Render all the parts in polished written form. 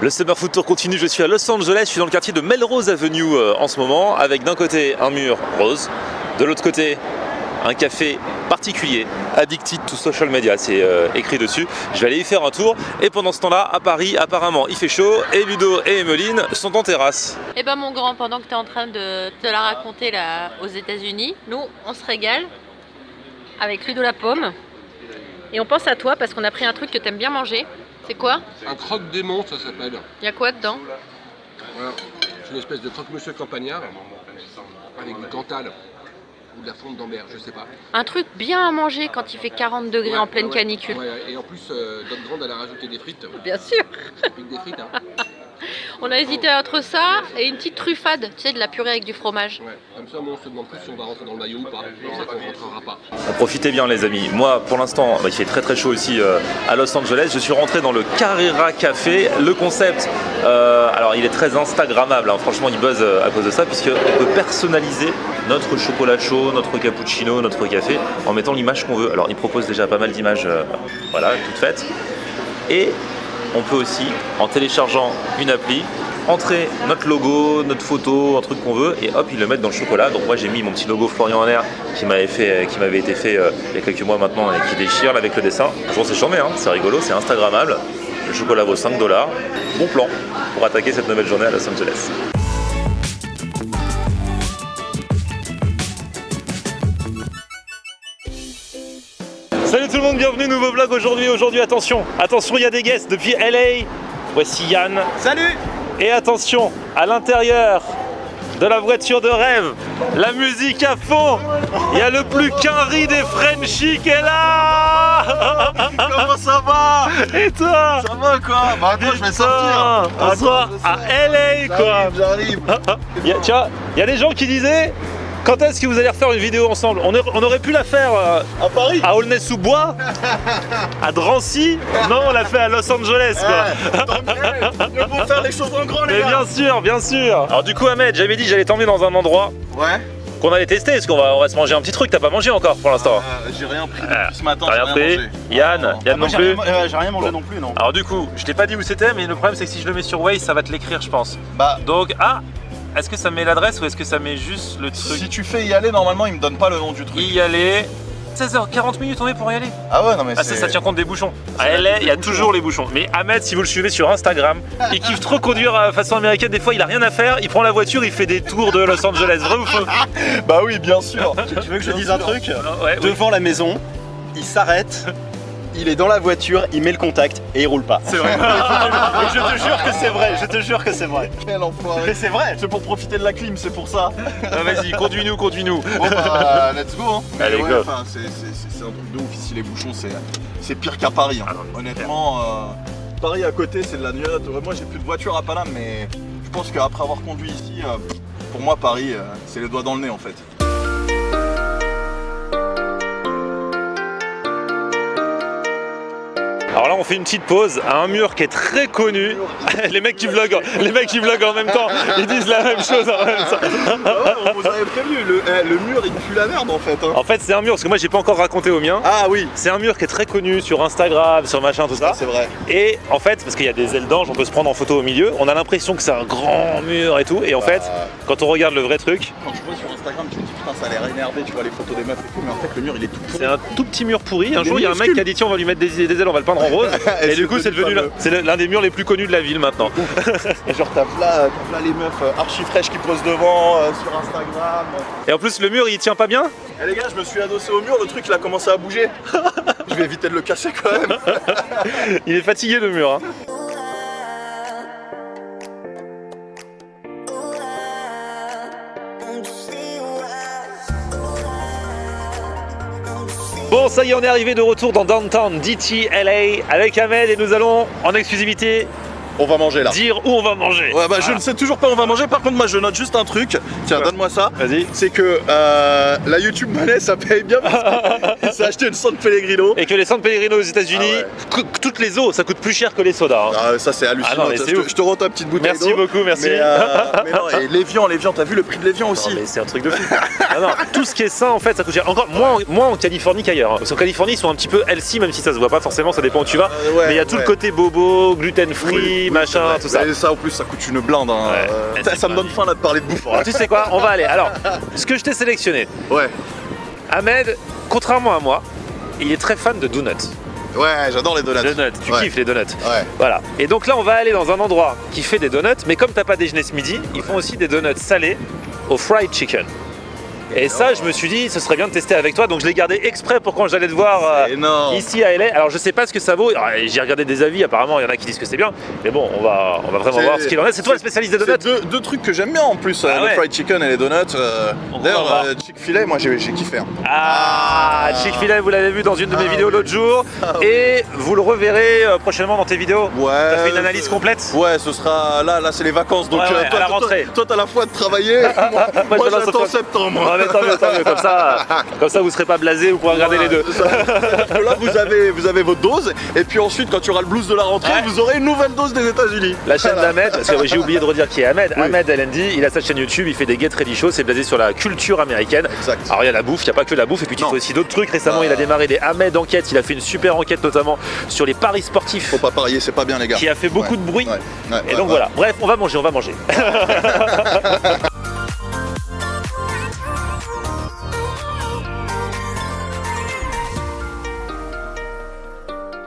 Le Summer Food Tour continue, je suis à Los Angeles, je suis dans le quartier de Melrose Avenue en ce moment, avec d'un côté un mur rose, de l'autre côté un café particulier, Addicted to Social Media, c'est écrit dessus. Je vais aller y faire un tour, et pendant ce temps-là, à Paris, apparemment il fait chaud, et Ludo et Emeline sont en terrasse. Eh ben mon grand, pendant que tu es en train de te la raconter là aux États-Unis, nous on se régale avec Ludo la pomme, et on pense à toi parce qu'on a pris un truc que tu aimes bien manger. C'est quoi? Un croque-démon, ça s'appelle. Il y a quoi dedans? Voilà. C'est une espèce de croque-monsieur campagnard avec du cantal ou de la fonte d'Ambert, je sais pas. Un truc bien à manger quand il fait 40 degrés en pleine canicule. Ouais, et en plus, Doc Grande, elle a rajouté des frites. Bien sûr. Ça pique des frites, hein. On a hésité entre ça et une petite truffade, tu sais, de la purée avec du fromage. Ouais, comme ça, moi, on se demande plus si on va rentrer dans le maillot ou pas. C'est ça qu'on rentrera pas. Profitez bien les amis, moi pour l'instant il fait très chaud ici à Los Angeles, je suis rentré dans le Carrera Café. Le concept, alors il est très instagrammable, hein. Franchement il buzz à cause de ça, puisqu'on peut personnaliser notre chocolat chaud, notre cappuccino, notre café en mettant l'image qu'on veut. Alors il propose déjà pas mal d'images voilà, toutes faites, et on peut aussi, en téléchargeant une appli, entrer notre logo, notre photo, un truc qu'on veut, et hop, ils le mettent dans le chocolat. Donc moi j'ai mis mon petit logo Florian en air qui m'avait été fait il y a quelques mois maintenant et qui déchire là, avec le dessin. Franchement c'est charmé, hein, c'est rigolo, c'est instagrammable. Le chocolat vaut 5 $. Bon plan pour attaquer cette nouvelle journée à Los Angeles. Salut tout le monde, bienvenue, nouveau vlog aujourd'hui. Aujourd'hui, attention, il y a des guests depuis LA. Voici Yann. Salut. Et attention, à l'intérieur de la voiture de rêve, la musique à fond. Il y a le plus quinri des Frenchies qui est là. Comment ça va? Et toi? Ça va quoi? Bah attends, je vais sortir. On soit à LA quoi. J'arrive. Tu vois, il y a des gens qui disaient: quand est-ce que vous allez refaire une vidéo ensemble? On aurait pu la faire À Paris, à Aulnay-sous-Bois, à Drancy. Non, on l'a fait à Los Angeles quoi. Mieux vaut faire les choses en grand les Mais gars. bien sûr. Alors du coup Ahmed, j'avais dit que j'allais t'emmener dans un endroit Ouais. qu'on allait tester, parce qu'on va se manger un petit truc. T'as pas mangé encore pour l'instant? J'ai rien pris depuis ce matin. T'as rien pris? mangé. Yann non plus? J'ai rien mangé non plus non. Alors du coup, je t'ai pas dit où c'était, mais le problème c'est que si je le mets sur Waze, ça va te l'écrire je pense. Bah Donc, est-ce que ça met l'adresse ou est-ce que ça met juste le truc? si tu fais y aller, normalement il me donne pas le nom du truc. Y aller. 16h40 minutes on est pour y aller. Ah ouais non mais Ça tient compte des bouchons. À LA, il y a toujours les bouchons. Mais Ahmed, si vous le suivez sur Instagram, il kiffe trop conduire façon américaine. Des fois, il a rien à faire, il prend la voiture, il fait des tours de Los Angeles. Vrai ou faux? Bah oui bien sûr. Tu veux que je te dise un truc? Ouais, oui. Devant la maison, il s'arrête, il est dans la voiture, il met le contact et il roule pas. C'est vrai. Et je te jure que c'est vrai, je te jure que c'est vrai. Quel enfoiré. Mais c'est vrai. C'est pour profiter de la clim, c'est pour ça. Vas-y, conduis-nous. Bon bah let's go hein. Mais Allez, ouais, go. enfin, c'est un truc de ouf ici, les bouchons c'est pire qu'à Paris hein. Honnêtement Paris à côté c'est de la nuit. Moi j'ai plus de voiture à Paname, mais je pense qu'après avoir conduit ici, pour moi Paris c'est les doigts dans le nez en fait. Alors là, on fait une petite pause à un mur qui est très connu. Les mecs qui vloguent en même temps, ils disent la même chose en même temps. Ah ouais, on vous avait prévenu, le mur il pue la merde en fait hein. En fait, c'est un mur, parce que moi j'ai pas encore raconté au mien. Ah oui, C'est un mur qui est très connu sur Instagram, sur machin, tout ça. c'est vrai. Et en fait, parce qu'il y a des ailes d'ange, on peut se prendre en photo au milieu, on a l'impression que c'est un grand mur et tout. Et en fait, quand on regarde le vrai truc, Quand tu vois sur Instagram, tu te dis putain ça a l'air énervé, tu vois les photos des meufs et tout, mais en fait le mur il est tout pourri. c'est un tout petit mur pourri. Un Il est jour, il y a un mec minuscule. qui a dit tiens, on va lui mettre des ailes, on va le peindre en rose. Et du coup, c'est devenu l'un des murs les plus connus de la ville maintenant. Et genre t'as là les meufs archi fraîches qui posent devant sur Instagram. Et en plus, le mur, il tient pas bien. Eh les gars, je me suis adossé au mur, le truc il a commencé à bouger. Je vais éviter de le casser quand même. Il est fatigué le mur. Hein. Bon, ça y est, on est arrivé de retour dans Downtown DT LA avec Ahmed et nous allons en exclusivité On va manger là. dire où on va manger. Ouais bah je ne sais toujours pas où on va manger, par contre moi je note juste un truc. Tiens, Ouais. donne-moi ça. Vas-y. C'est que la YouTube Money ça paye bien parce qu'il s'est acheté une San Pellegrino. Et que les San Pellegrino aux États-Unis, toutes les eaux, ça coûte plus cher que les sodas. Hein. Ah, ça c'est hallucinant. Ah non, mais c'est ouf. Je te rends ta petite bouteille Merci d'eau. beaucoup, merci. Mais non, et l'évian, t'as vu le prix de l'évian aussi? Non, mais c'est un truc de fou. Ah non, tout ce qui est sain en fait ça coûte cher. Encore moins en Californie qu'ailleurs. Hein. Parce qu'en Californie ils sont un petit peu healthy, même si ça se voit pas forcément, ça dépend où tu vas. Ouais, mais il y a tout ouais. le côté bobo, gluten free, oui, machin, c'est vrai. tout ça. Et ça en plus ça coûte une blinde. Hein. Ouais. Ça me donne faim là de parler de bouffe. Bon, tu sais quoi, on va aller. Alors, ce que je t'ai sélectionné, Ouais. Ahmed, contrairement à moi, il est très fan de donuts. Ouais, j'adore les donuts. Tu Ouais. kiffes les donuts. Ouais. Voilà. Et donc là, on va aller dans un endroit qui fait des donuts, mais comme t'as pas déjeuné ce midi, ils font aussi des donuts salés au fried chicken. Et ça, je me suis dit, ce serait bien de tester avec toi, donc je l'ai gardé exprès pour quand j'allais te voir Énorme. ici à LA. Alors je sais pas ce que ça vaut, alors, j'ai regardé des avis, apparemment il y en a qui disent que c'est bien, mais bon, on va vraiment voir ce qu'il en est. C'est toi le spécialiste des donuts? C'est deux trucs que j'aime bien en plus, Ah ouais. le fried chicken et les donuts. On va D'ailleurs, voir. Chick-fil-A, moi j'ai kiffé. Hein. Ah, Chick-fil-A, vous l'avez vu dans une de mes vidéos l'autre jour, et vous le reverrez prochainement dans tes vidéos. Ouais. T'as fait une analyse complète? Ouais, ce sera là c'est les vacances, donc Ouais, ouais, à la rentrée. toi t'as la foi de travailler. moi je lance j'attends au- septembre. Ouais, mais tant mieux, comme ça vous serez pas blasé, vous pourrez regarder les deux. Là vous avez votre dose, et puis ensuite quand tu auras le blues de la rentrée, Ouais. vous aurez une nouvelle dose des États-Unis. La chaîne d'Ahmed, parce que j'ai oublié de redire qui est Ahmed. Oui. Ahmed LND, il a sa chaîne YouTube, il fait des Get Ready Shows, c'est basé sur la culture américaine. Exact. Alors il y a la bouffe, il n'y a pas que la bouffe, et puis tu Non. fais aussi d'autres trucs. Récemment, il a démarré des Ahmed enquêtes, il a fait une super enquête notamment sur les paris sportifs, Faut pas parier, c'est pas bien les gars. qui a fait beaucoup Ouais. de bruit. Ouais. Ouais, Et ouais, donc ouais. voilà, bref, on va manger.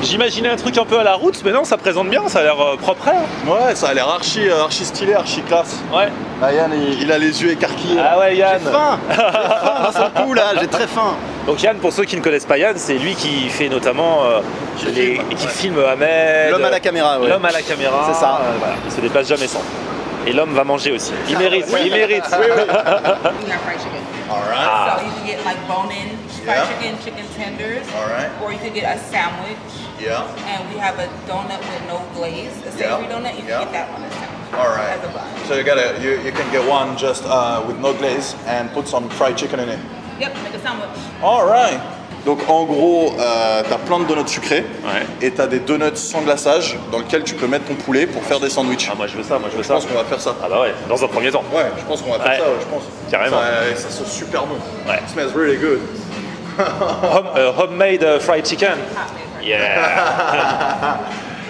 J'imaginais un truc un peu à la route, mais non, ça présente bien, ça a l'air propre. Hein. Ouais, ça a l'air archi stylé, archi classe. Ouais. Ah, Yann, il a les yeux écarquillés. Ah ouais, Yann. Faim. D'un seul coup là, j'ai très faim. Donc Yann, pour ceux qui ne connaissent pas Yann, c'est lui qui fait notamment qui filme Ahmed. L'homme à la caméra, ouais. L'homme à la caméra. C'est ça. Voilà, il se déplace jamais sans. Et l'homme va manger aussi. Il mérite, il mérite. We have fried chicken. Alright. So you can get like bone-in Yeah. fried chicken, chicken tenders, Alright. or you could get a sandwich. Yeah. And we have a donut with no glaze, a savory Yeah. donut. You Yeah. can get that one as a sandwich. Alright. As a bun. So you can get one just with no glaze and put some fried chicken in it. Yep, make a sandwich. Alright. Donc en gros, t'as plein de donuts sucrés Ouais. et t'as des donuts sans glaçage dans lesquels tu peux mettre ton poulet pour faire des sandwichs. Ah, moi je veux ça, Je pense qu'on va faire ça. Ah bah ouais, dans un premier temps. Ouais, je pense qu'on va faire Ouais. ça, ouais, je pense. Carrément. Ça sent super bon. Ouais. It smells really good. Homemade fried chicken. Yeah.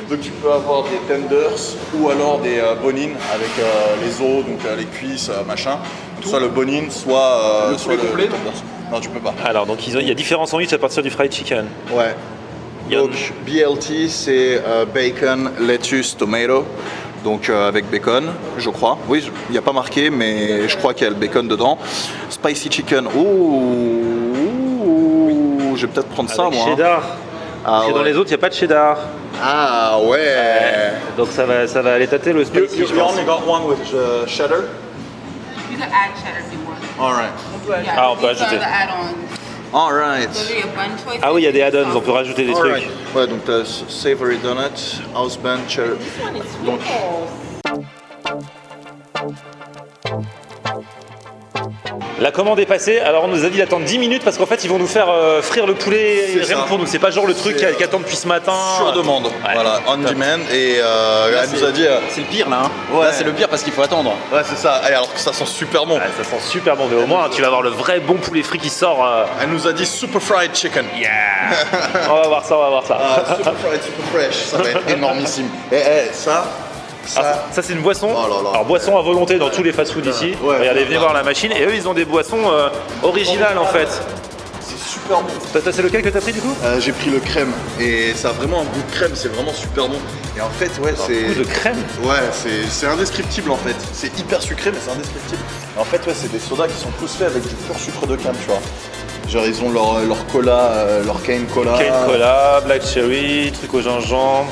Donc tu peux avoir des tenders ou alors des bone-in avec les os, donc les cuisses, machin. Soit le bone-in, soit poulet complet, non tenders. Non, tu peux pas. Alors donc il y a différents sandwichs à partir du fried chicken. Ouais. Il y a- Donc BLT c'est bacon, lettuce, tomato. Donc avec bacon, je crois. Oui, il n'y a pas marqué, mais je crois qu'il y a le bacon dedans. Spicy chicken. Ouh, je vais peut-être prendre ça Avec moi. cheddar. Ah, Parce que dans ouais. les autres, il n'y a pas de cheddar. Ah ouais. Donc ça va aller tâter le spicy, je pense. got one with cheddar. You can add cheddar if you want. Alright. Yeah, Ah, on peut these are ajouter. the add-ons. Alright. So there are bun choices. Ah oui, il y a des add-ons, on peut rajouter des Alright. trucs. Ouais, donc t'as savory donut, house bun, cheddar. This one is sweet Donc- balls. La commande est passée, alors on nous a dit d'attendre 10 minutes parce qu'en fait ils vont nous faire frire le poulet C'est rien ça. que pour nous. C'est pas genre le truc C'est, qui attend depuis ce matin. Sur demande. Ouais. Voilà, on demand. Et elle nous a dit. C'est le pire là. Hein. Ouais. Là c'est le pire parce qu'il faut attendre. Ouais, c'est ça. Et alors que ça sent super bon. Ouais, ça sent super bon, mais au moins tu vas avoir le vrai bon poulet frit qui sort. Elle nous a dit super fried chicken. Yeah. On va voir ça, on va voir ça. Super fried, super fresh. Ça va être énormissime. Et ça. Ah, ça c'est une boisson. Oh là là. Alors boisson à volonté dans tous les fast-food ici. Ouais. Regardez, venez voir la machine. Et eux ils ont des boissons originales en fait. C'est super bon. C'est lequel que t'as pris du coup? J'ai pris le crème et ça a vraiment un goût de crème, c'est vraiment super bon. Et en fait, ouais, c'est. Goût de crème. Ouais, c'est indescriptible en fait. C'est hyper sucré, mais c'est indescriptible. Et en fait, ouais, c'est des sodas qui sont tous faits avec du pur sucre de canne, tu vois. Genre, ils ont leur cola, leur cane cola. Cane cola, black cherry, truc au gingembre.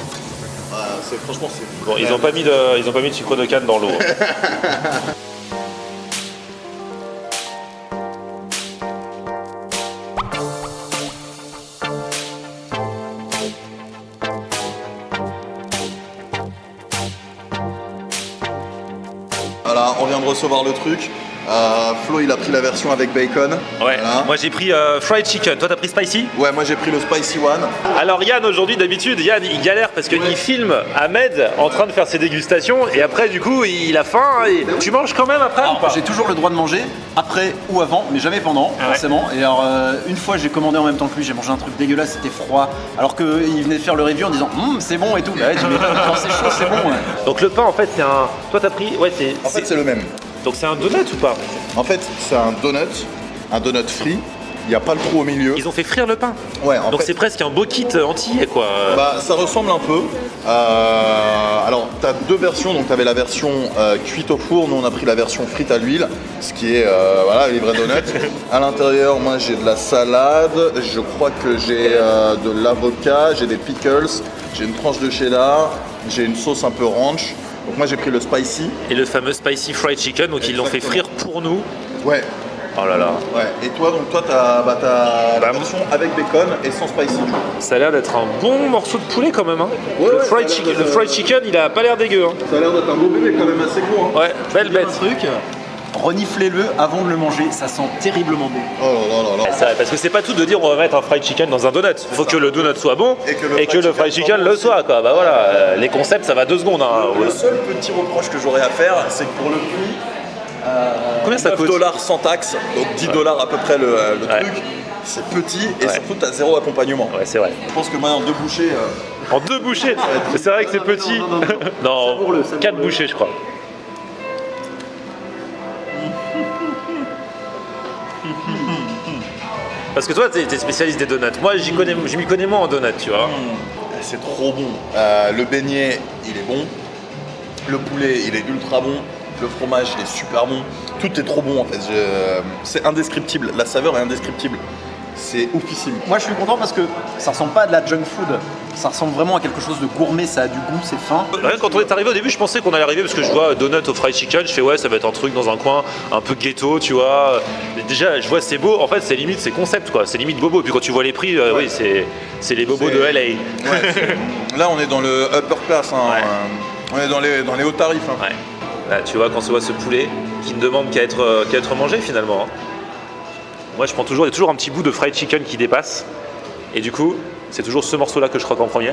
Franchement, c'est. Bon, ils ont pas mis de sucre de canne dans l'eau. Voilà, on vient de recevoir le truc. Flo, il a pris la version avec bacon. Ouais, Voilà. moi j'ai pris fried chicken. Toi, t'as pris spicy? Ouais, moi j'ai pris le spicy one. Alors Yann, aujourd'hui, d'habitude, Yann, il galère parce qu'il filme Ahmed en train de faire ses dégustations et après, du coup, il a faim. Et... Tu manges quand même après ou pas? J'ai toujours le droit de manger, après ou avant, mais jamais pendant, Ah ouais. forcément. Et alors, une fois, j'ai commandé en même temps que lui, j'ai mangé un truc dégueulasse, c'était froid. Alors qu'il venait de faire le review en disant c'est bon et tout. Bah ouais, tu m'étonnes, quand c'est chaud, c'est bon. Ouais. Donc le pain, en fait, c'est un... Toi, t'as pris... Ouais, c'est... En fait, c'est le même. Donc c'est un donut ou pas? En fait, c'est un donut frit. Il n'y a pas le trou au milieu. Ils ont fait frire le pain. Ouais, en Donc fait, c'est presque un beau kit entier, quoi. bah, ça ressemble un peu. Alors, tu as deux versions. Donc, tu avais la version cuite au four. Nous, on a pris la version frite à l'huile, ce qui est voilà, les vrais donuts. À l'intérieur, moi, j'ai de la salade. Je crois que j'ai de l'avocat. J'ai des pickles. J'ai une tranche de cheddar. J'ai une sauce un peu ranch. Donc, moi, j'ai pris le spicy. Et le fameux spicy fried chicken, donc ils l'ont fait frire pour nous. Ouais. Oh là là. Ouais. Et toi, donc, t'as la version avec bacon et sans spicy. Ça a l'air d'être un bon morceau de poulet quand même. Hein. Ouais, le, ouais, fried ça a chicken, l'air le de- fried chicken, il a pas l'air dégueu. Hein. Ça a l'air d'être un beau bébé quand même assez gros. Hein. Ouais, belle bête. Un truc, reniflez-le avant de le manger, ça sent terriblement bon. Oh là là là là. C'est vrai, parce que c'est pas tout de dire on va mettre un fried chicken dans un donut. Il faut que le donut soit bon Et que le fried chicken le soit. Quoi. Bah voilà, les concepts ça va 2 secondes. Hein. Le seul petit reproche que j'aurais à faire, c'est que pour le prix, Combien ça coûte? $9 sans taxe, donc $10 à peu près le Ouais. truc, c'est petit et Ouais. surtout t'as zéro accompagnement. Ouais, c'est vrai. Je pense que moi en 2 bouchées, En 2 bouchées. C'est vrai que c'est petit. Non, 4 bouchées je crois. Parce que toi, t'es spécialiste des donuts. Moi, je m'y connais moins en donuts, tu vois. c'est trop bon. Le beignet, il est bon. Le poulet, il est ultra bon. Le fromage, il est super bon. Tout est trop bon en fait. C'est indescriptible. La saveur est indescriptible. C'est oufissime. Moi je suis content parce que ça ressemble pas à de la junk food, ça ressemble vraiment à quelque chose de gourmet, ça a du goût, c'est fin. Ouais, quand on est arrivé au début, je pensais qu'on allait arriver parce que je vois donut au fried chicken. Je fais ouais, ça va être un truc dans un coin un peu ghetto, tu vois. Mais déjà, je vois c'est beau. En fait, c'est limite, c'est concept quoi. C'est limite bobo. Et puis quand tu vois les prix, oui, c'est les bobos de LA. Ouais, là, on est dans le upper class. Hein. Ouais. On est dans les hauts tarifs. Hein. Ouais. Là, tu vois, quand on voit ce poulet qui ne demande qu'à être mangé finalement. Hein. Moi, je prends toujours, il y a toujours un petit bout de fried chicken qui dépasse. Et du coup, c'est toujours ce morceau-là que je croque en premier.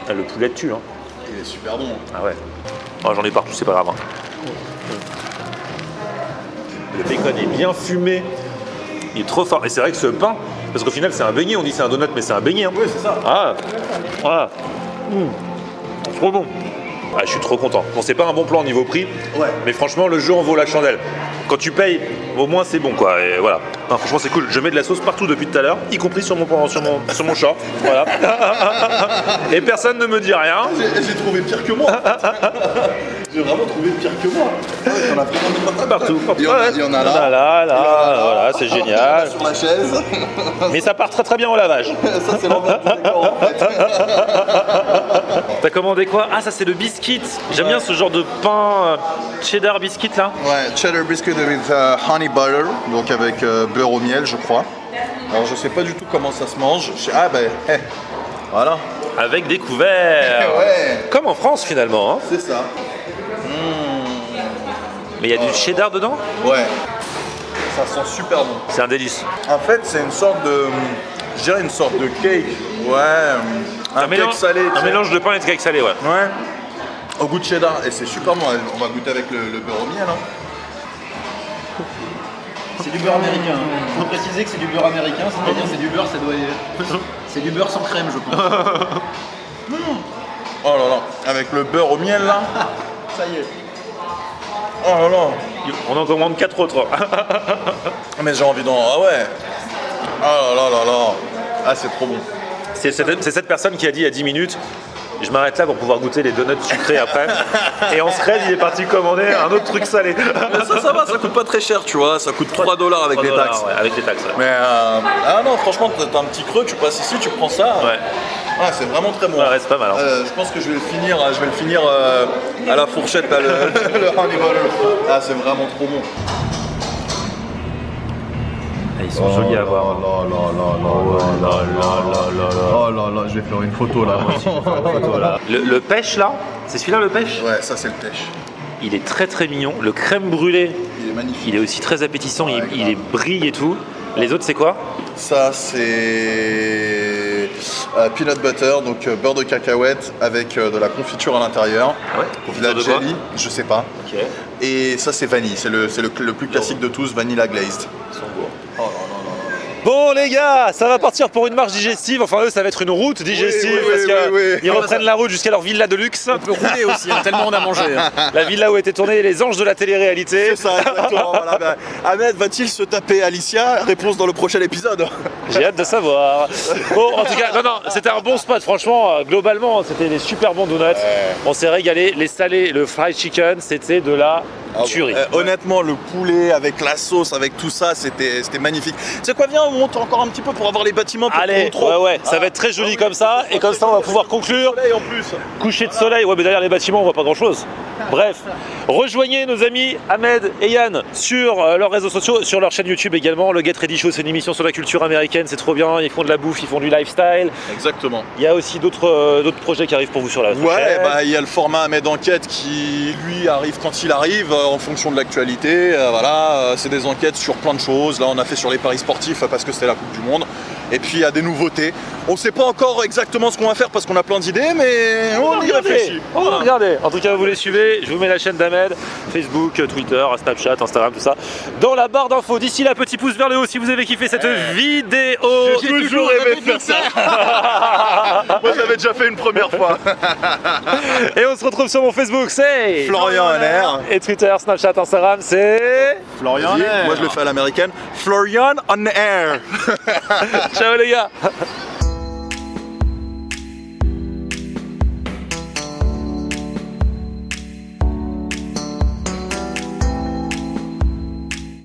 Ah, le poulet tue, hein. Il est super bon. Ah ouais. Oh, j'en ai partout, c'est pas grave. Hein. Le bacon est bien fumé. Il est trop fort. Et c'est vrai que ce pain, parce qu'au final, c'est un beignet. On dit c'est un donut, mais c'est un beignet. Hein. Oui, c'est ça. Ah, voilà. Trop bon. Ah, je suis trop content. Bon, c'est pas un bon plan au niveau prix, Ouais. mais franchement, le jeu en vaut la chandelle. Quand tu payes, au moins c'est bon, quoi. Et voilà. Non, franchement, c'est cool. Je mets de la sauce partout depuis tout à l'heure, y compris sur mon short. Voilà. Et personne ne me dit rien. J'ai trouvé pire que moi. J'ai vraiment trouvé pire que moi. Ah ouais, t'en as vraiment Partout. Il y en a, il y en a là. Là, voilà, c'est Il y en a génial. sur la chaise. Mais ça part très très bien au lavage. Ça, c'est l'envers du décor, en fait. T'as commandé quoi? Ah, ça c'est le biscuit. J'aime bien ce genre de pain cheddar biscuit là. Ouais, cheddar biscuit with honey butter, donc avec beurre au miel, je crois. Alors, je sais pas du tout comment ça se mange. Ah, ben, voilà. Avec des couverts. Ouais, Comme en France finalement. Hein. c'est ça. Mais il y a du cheddar dedans. Ouais. Ça sent super bon. C'est un délice. En fait, c'est une sorte de. Je dirais une sorte de cake. Ouais, un cake salé. tu Un sais. mélange de pain et de cake salé, ouais. Ouais. Au goût de cheddar. Et c'est super bon. On va goûter avec le beurre au miel. Hein. C'est du beurre américain. Il faut préciser que c'est du beurre américain, c'est-à-dire c'est du beurre, ça doit être... C'est du beurre sans crème, je pense. Oh là là. Avec le beurre au miel là. Ça y est. Oh là là. On en commande 4 autres. Mais j'ai envie d'en. Ah ouais. Oh là là là là. Ah, c'est trop bon. C'est cette personne qui a dit il y a 10 minutes. Je m'arrête là pour pouvoir goûter les donuts sucrés après. Et en scred, il est parti commander un autre truc salé. Mais ça va, ça coûte pas très cher, tu vois. Ça coûte $3 avec les $3, taxes. ouais, avec les taxes. Ouais. Mais ah non, franchement, t'as un petit creux, tu passes ici, tu prends ça. Ouais. Ah, c'est vraiment très bon. Ouais, c'est pas mal. Hein. Je pense que je vais le finir à la fourchette, là, le honey butter. Ah, c'est vraiment trop bon. Ils sont jolis à voir. Oh là là, je vais faire une photo là. Le pêche là, c'est celui-là le pêche? Ouais, ça c'est le pêche. il est très très mignon. Le crème brûlée, Il est magnifique. il est aussi très appétissant, Ouais, il est brille et tout. Les autres, c'est quoi? Ça, c'est peanut butter, donc beurre de cacahuète avec de la confiture à l'intérieur. Ouais, La confiture de quoi? jelly, je sais pas. Ok. Et ça, c'est vanille. C'est le plus classique de tous, vanilla glazed. Bon les gars, ça va partir pour une marche digestive, enfin eux ça va être une route digestive Oui, parce oui. qu'ils reprennent la route jusqu'à leur villa de luxe, On peut rouler aussi, hein, tellement on a mangé. Hein. la villa où étaient tournés les anges de la télé-réalité. C'est ça, exactement. Voilà, ben, Ahmed va-t-il se taper Alicia? Réponse dans le prochain épisode. J'ai hâte de savoir. Bon en tout cas, non, c'était un bon spot franchement, globalement c'était des super bons donuts, on s'est régalé, les salés, le fried chicken c'était de la tuerie. Honnêtement, le poulet avec la sauce, avec tout ça, c'était magnifique. Tu sais quoi, viens, on monte encore un petit peu pour avoir les bâtiments pour Allez, ouais, ça va être très joli comme ça, et comme ça on va pouvoir conclure. Soleil en plus. Coucher de soleil, ouais mais derrière les bâtiments on voit pas grand chose. Bref, rejoignez nos amis Ahmed et Yann sur leurs réseaux sociaux, sur leur chaîne YouTube également. Le Get Ready Show, c'est une émission sur la culture américaine, c'est trop bien, ils font de la bouffe, ils font du lifestyle. Exactement. Il y a aussi d'autres projets qui arrivent pour vous sur la Ouais, chaîne. bah il y a le format Ahmed Enquête qui lui arrive quand il arrive en fonction de l'actualité. Voilà, c'est des enquêtes sur plein de choses. Là, on a fait sur les paris sportifs parce que c'était la Coupe du Monde. Et puis il y a des nouveautés. On sait pas encore exactement ce qu'on va faire parce qu'on a plein d'idées, mais on y réfléchit. On va regarder. En tout cas, vous les suivez. Je vous mets la chaîne d'Ahmed, Facebook, Twitter, Snapchat, Instagram, tout ça, dans la barre d'infos. D'ici là, petit pouce vers le haut si vous avez kiffé cette vidéo. J'ai toujours rêvé de faire ça. Moi, j'avais déjà fait une première fois. Et on se retrouve sur mon Facebook, c'est Florian Honner. Et Twitter, Snapchat, Instagram, c'est Florian, Moi, je le fais à l'américaine. Florian on air. Ciao les gars.